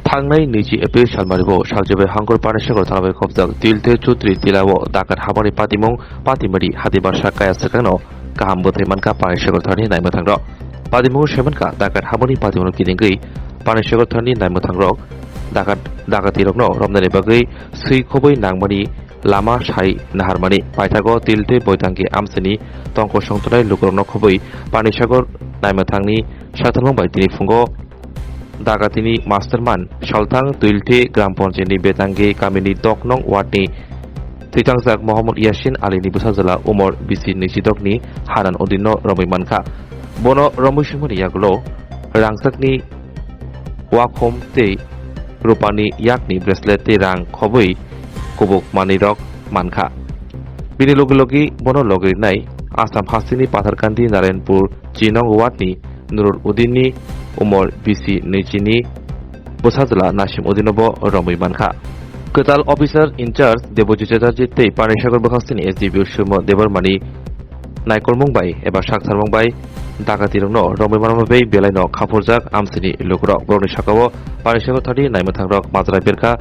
थांनाय 20 एप्रिल सालमारिबो सालजेबे हांगर पानेसागर थानाबे खबजाक तिलते चौधरी तिलावो दाकात हाबानि पातिमुं पातिमारि हादिबासा काया सेकानो गाहाम बोथैमानका पानेसागर थारनि नायमोथांर पातिमुं सेमनका दाकात हाबानि पातिमुं किदिंगै पानेसागर थारनि नायमोथांरक दाकातिरकनो रमनानि बागै सैखबै नांमानि लामा साइ नाहारमानि पाइथागो तिलते बयतांगि आमसेनि तंक संतनाय लुकरनो खबै पानेसागर नायमोथांनि साथालंबाय तिनि फुंगो दागातिनि मास्टारमान सालथां तुइलथे ग्राम पन्चायतनि बेतांगे गामिनि 10 नं वार्डनि थैथांजाक मोहम्मद यासिन आलीनि बुसाजोला उमर बिसि 26 नि हानान उदिनो रमैमानखा बनो रमैसुमनि यागलो रांसाकनि वाखम ते रुपानि याकनि ब्रेसलेट ते रां खबै कुबुक मानिरक मानखा बिनि लगे बनो लगैनाय आसाम हास्तिनि पाथारकान्दी नारायणपुर 3 नं वार्डनि नुरुल उद्दीननि उमर बिसि 20 नि बुसाजोला नासिम उदिनबो रमैमानखा कताल अफिसार इनचार्ज देबजित चेटार्जी तै पानेसागर बखास्तिनि एसडिपिअ सुमो देबरमानि नायकरमुंबाय एबा साकथारमुंबाय दाकातिरंनो रमैमानबाय बेलायनो खाफुरजाक आमसिनि लुकरक बरनि साकाओ पानेसागर थारनि नायमोथांरक माजरा बेरखा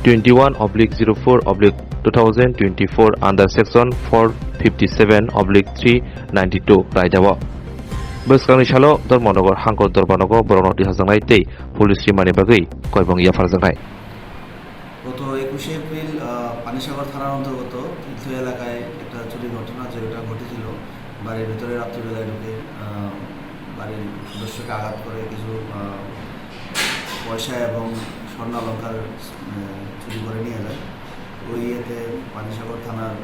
21/04/2024 under section 457/392 रायदावो बोसकांनि सालो धर्मनगर हांकर दरबारनगो बरनो दिहाजांनाय तै पुलिस रिमानि बागै कयबं याफारजांनाय গত 21 এপ্রিল পানিসাগর থানার অন্তর্গত তীর্থ এলাকায় একটা চুরি ঘটনা যেটা ঘটেছিল বাড়ির ভেতরে রাত্রিবেলায় ঢুকে বাড়ির সদস্যকে আঘাত করে কিছু পয়সা এবং স্বর্ণালঙ্কার চুরি করে নিয়ে যায় ওই ইয়েতে পানিসাগর থানার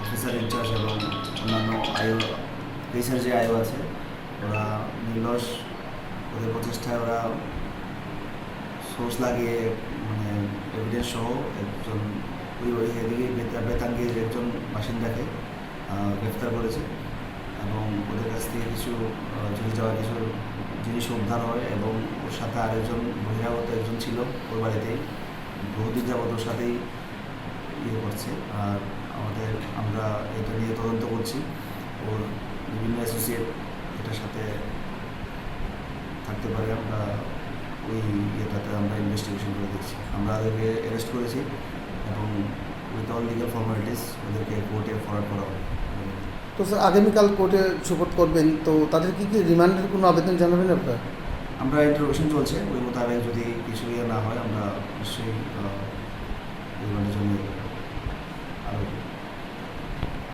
অফিসার ইনচার্জ এবং অন্যান্য আয়ু দেশের যে আয়ু আছে ওরা নির্লস ওদের প্রচেষ্টায় ওরা সোর্স লাগিয়ে মানে এভিডেন্স সহ একজন ওই এদিকে বেতাঙ্গের একজন বাসিন্দাকে গ্রেফতার করেছে এবং ওদের কাছ থেকে কিছু চুরি যাওয়া কিছু জিনিস উদ্ধার হয় এবং ওর সাথে আরেকজন বহিরাগত একজন ছিল ওর বাড়িতেই বহুদিন যাবত ওর সাথেই করছে আর আমরা এটা নিয়ে তদন্ত করছি ওর বিভিন্ন অ্যাসোসিয়েট এটার সাথে থাকতে পারে আমরা ওই ইয়েটাতে আমরা ইনভেস্টিগেশন করে দিচ্ছি আমরা ওদেরকে অ্যারেস্ট করেছি এবং উইথ অল লিগাল ফর্মালিটিস ওদেরকে কোর্টে ফরওয়ার্ড করা হবে। তো স্যার আগামীকাল কোর্টে সুপোর্ট করবেন তো তাদের কি রিমান্ডের কোনো আবেদন জানাবেন আপনারা? আমরা ইন্টারোগেশন চলছে ওই মোতাবেক যদি কিছু ইয়ে না হয় আমরা নিশ্চয়ই রিমান্ডের জন্য